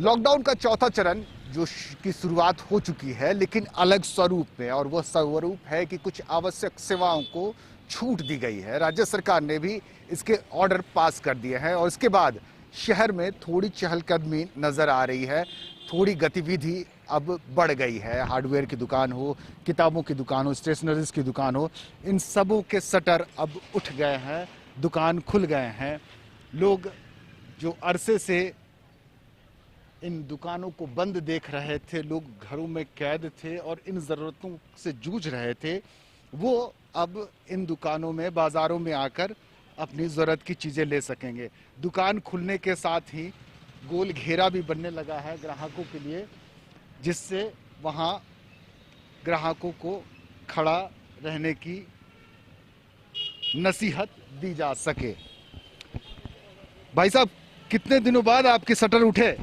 Lockdown का चौथा चरण जो की शुरुआत हो चुकी है, लेकिन अलग स्वरूप में, और वह स्वरूप है कि कुछ आवश्यक सेवाओं को छूट दी गई है। राज्य सरकार ने भी इसके ऑर्डर पास कर दिए हैं और इसके बाद शहर में थोड़ी चहलकदमी नजर आ रही है, थोड़ी गतिविधि अब बढ़ गई है। हार्डवेयर की दुकान हो, किताबों की दुकान हो, स्टेशनरीज की दुकान हो, इन सबों के शटर अब उठ गए हैं, दुकान खुल गए हैं। लोग जो अरसे से इन दुकानों को बंद देख रहे थे, लोग घरों में कैद थे और इन ज़रूरतों से जूझ रहे थे, वो अब इन दुकानों में, बाज़ारों में आकर अपनी ज़रूरत की चीज़ें ले सकेंगे। दुकान खुलने के साथ ही गोल घेरा भी बनने लगा है ग्राहकों के लिए, जिससे वहाँ ग्राहकों को खड़ा रहने की नसीहत दी जा सके। भाई साहब, कितने दिनों बाद आपके शटर उठे?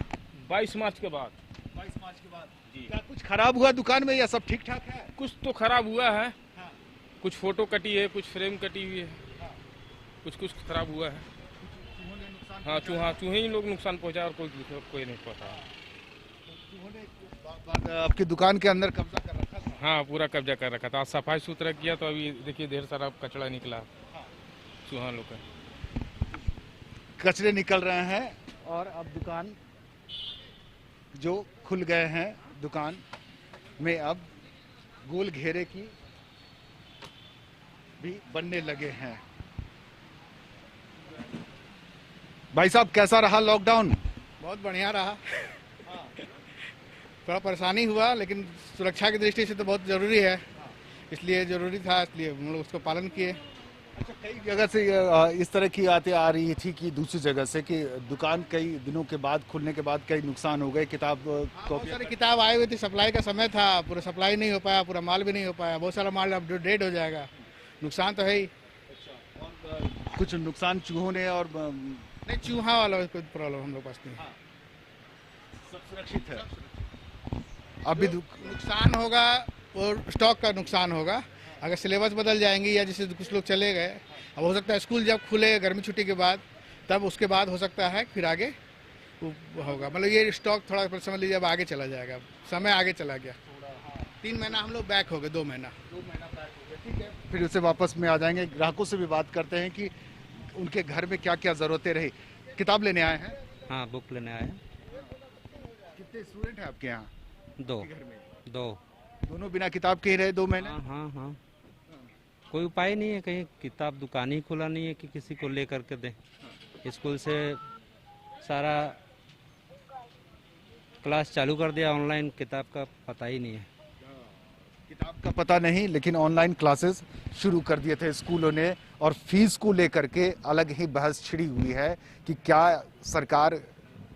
22 मार्च के बाद। 22 मार्च के बाद जी। क्या कुछ खराब हुआ दुकान में या सब ठीक ठाक है? कुछ तो खराब हुआ है। हाँ। कुछ फोटो कटी है, कुछ फ्रेम कटी हुई है। हाँ। कुछ खराब हुआ है। हाँ, चूहे ही लोग नुकसान पहुंचा और कोई नहीं पहुंचा। आपकी दुकान के अंदर कब्जा कर रखा था? हाँ, पूरा कब्जा कर रखा था। आज सफाई सुथरा किया तो अभी देखिए ढेर सारा कचरा निकला। हाँ। चूहा लोग का कचरे निकल रहे हैं और अब दुकान जो खुल गए हैं, दुकान में अब गोल घेरे की भी बनने लगे हैं। भाई साहब, कैसा रहा लॉकडाउन? बहुत बढ़िया रहा। थोड़ा परेशानी हुआ, लेकिन सुरक्षा की दृष्टि से तो बहुत ज़रूरी है, इसलिए ज़रूरी था, इसलिए हम लोग उसको पालन किए। अच्छा, कई जगह से इस तरह की बातें आ रही थी कि दूसरी जगह से कि दुकान कई दिनों के बाद खुलने के बाद कई नुकसान हो गए, किताब बहुत सारी किताब आई हुई थी, सप्लाई का समय था, पूरा सप्लाई नहीं हो पाया, पूरा माल भी नहीं हो पाया, बहुत सारा माल अब डेड हो जाएगा, नुकसान तो है ही। और कुछ नुकसान चूहों ने और नहीं, चूहा वाला कोई प्रॉब्लम हम लोग पास नहीं। सब सुरक्षित है। अभी नुकसान होगा और स्टॉक का नुकसान होगा, अगर सिलेबस बदल जाएंगी या जैसे कुछ लोग चले गए, अब हो सकता है स्कूल जब खुले गर्मी छुट्टी के बाद, तब उसके बाद हो सकता है फिर आगे होगा। मतलब ये स्टॉक थोड़ा समझ लीजिए अब आगे चला जाएगा, समय आगे चला गया। 3 महीना हम लोग बैक हो गए, 2 महीना बैक हो गए। ठीक है, फिर उसे वापस में आ जाएंगे। ग्राहकों से भी बात करते हैं कि उनके घर में क्या क्या जरूरतें रही। किताब लेने आए हैं? हाँ, बुक लेने आए हैं। कितने स्टूडेंट हैं आपके यहाँ? 2 घर में 2। दोनों बिना किताब के ही रहे 2 महीने? हाँ। कोई उपाय नहीं है, कहीं किताब दुकान ही खुला नहीं है कि किसी को ले करके दें। स्कूल से सारा क्लास चालू कर दिया ऑनलाइन, किताब का पता ही नहीं है। किताब का पता नहीं, लेकिन ऑनलाइन क्लासेस शुरू कर दिए थे स्कूलों ने, और फीस को लेकर के अलग ही बहस छिड़ी हुई है कि क्या सरकार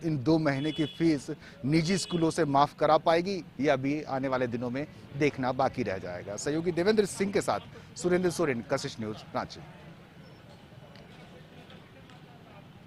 इन 2 महीने की फीस निजी स्कूलों से माफ करा पाएगी, या भी आने वाले दिनों में देखना बाकी रह जाएगा। सहयोगी देवेंद्र सिंह के साथ सुरेंद्र सोरेन, कशिश न्यूज, रांची।